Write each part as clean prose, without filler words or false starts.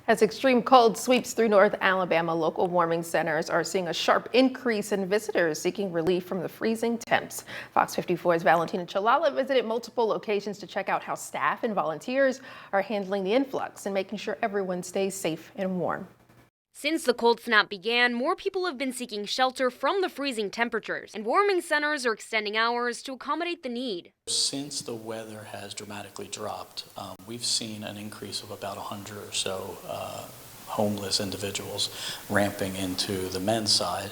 As extreme cold sweeps through North Alabama, local warming centers are seeing a sharp increase in visitors seeking relief from the freezing temps. Fox 54's Valentina Chalala visited multiple locations to check out how staff and volunteers are handling the influx and making sure everyone stays safe and warm. Since the cold snap began, more people have been seeking shelter from the freezing temperatures, and warming centers are extending hours to accommodate the need. Since the weather has dramatically dropped, we've seen an increase of about 100 or so homeless individuals ramping into the men's side,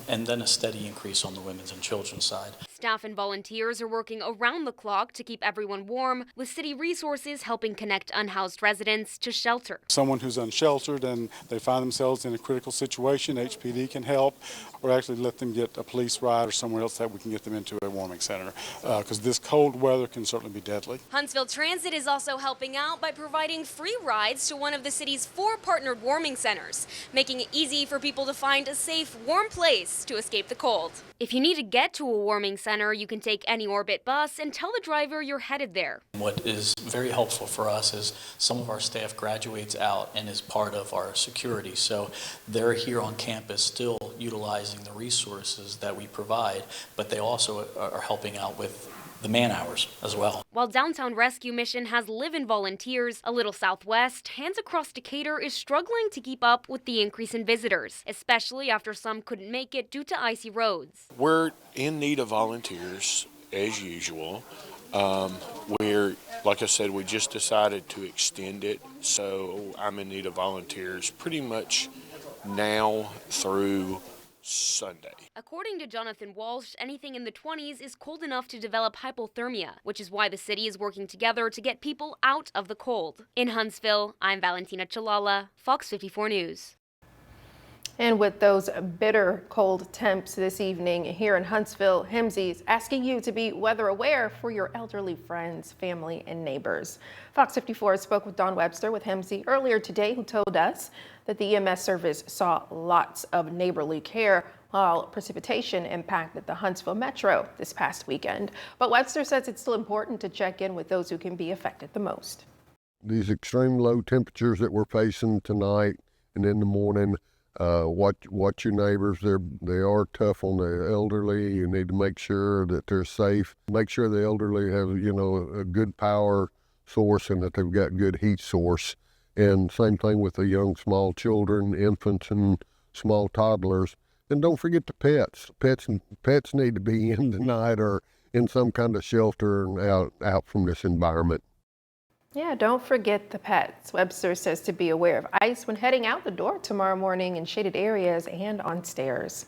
and then a steady increase on the women's and children's side. Staff and volunteers are working around the clock to keep everyone warm, with city resources helping connect unhoused residents to shelter. Someone who's unsheltered and they find themselves in a critical situation, HPD can help, or actually let them get a police ride or somewhere else that we can get them into a warming center, because this cold weather can certainly be deadly. Huntsville Transit is also helping out by providing free rides to one of the city's 4 partnered warming centers, making it easy for people to find a safe, warm place to escape the cold. If you need to get to a warming center, you can take any Orbit bus and tell the driver you're headed there. What is very helpful for us is some of our staff graduates out and is part of our security, so they're here on campus still utilizing the resources that we provide, but they also are helping out with the man hours as well. While Downtown Rescue Mission has live-in volunteers, a little southwest, Hands Across Decatur is struggling to keep up with the increase in visitors, especially after some couldn't make it due to icy roads. We're in need of volunteers, as usual. Like I said, we just decided to extend it, so I'm in need of volunteers pretty much now through Sunday. According to Jonathan Walsh, anything in the 20s is cold enough to develop hypothermia, which is why the city is working together to get people out of the cold. In Huntsville, I'm Valentina Chalala, Fox 54 News. And with those bitter cold temps this evening here in Huntsville, HEMSE's asking you to be weather aware for your elderly friends, family, and neighbors. Fox 54 spoke with Don Webster with HEMSE earlier today, who told us that the EMS service saw lots of neighborly care while precipitation impacted the Huntsville Metro this past weekend. But Webster says it's still important to check in with those who can be affected the most. These extreme low temperatures that we're facing tonight and in the morning, watch your neighbors. They are tough on the elderly. You need to make sure that they're safe. Make sure the elderly have, a good power source and that they've got good heat source. And same thing with the young, small children, infants, and small toddlers. And don't forget the pets. Pets need to be in tonight or in some kind of shelter and out from this environment. Yeah, don't forget the pets. Webster says to be aware of ice when heading out the door tomorrow morning in shaded areas and on stairs.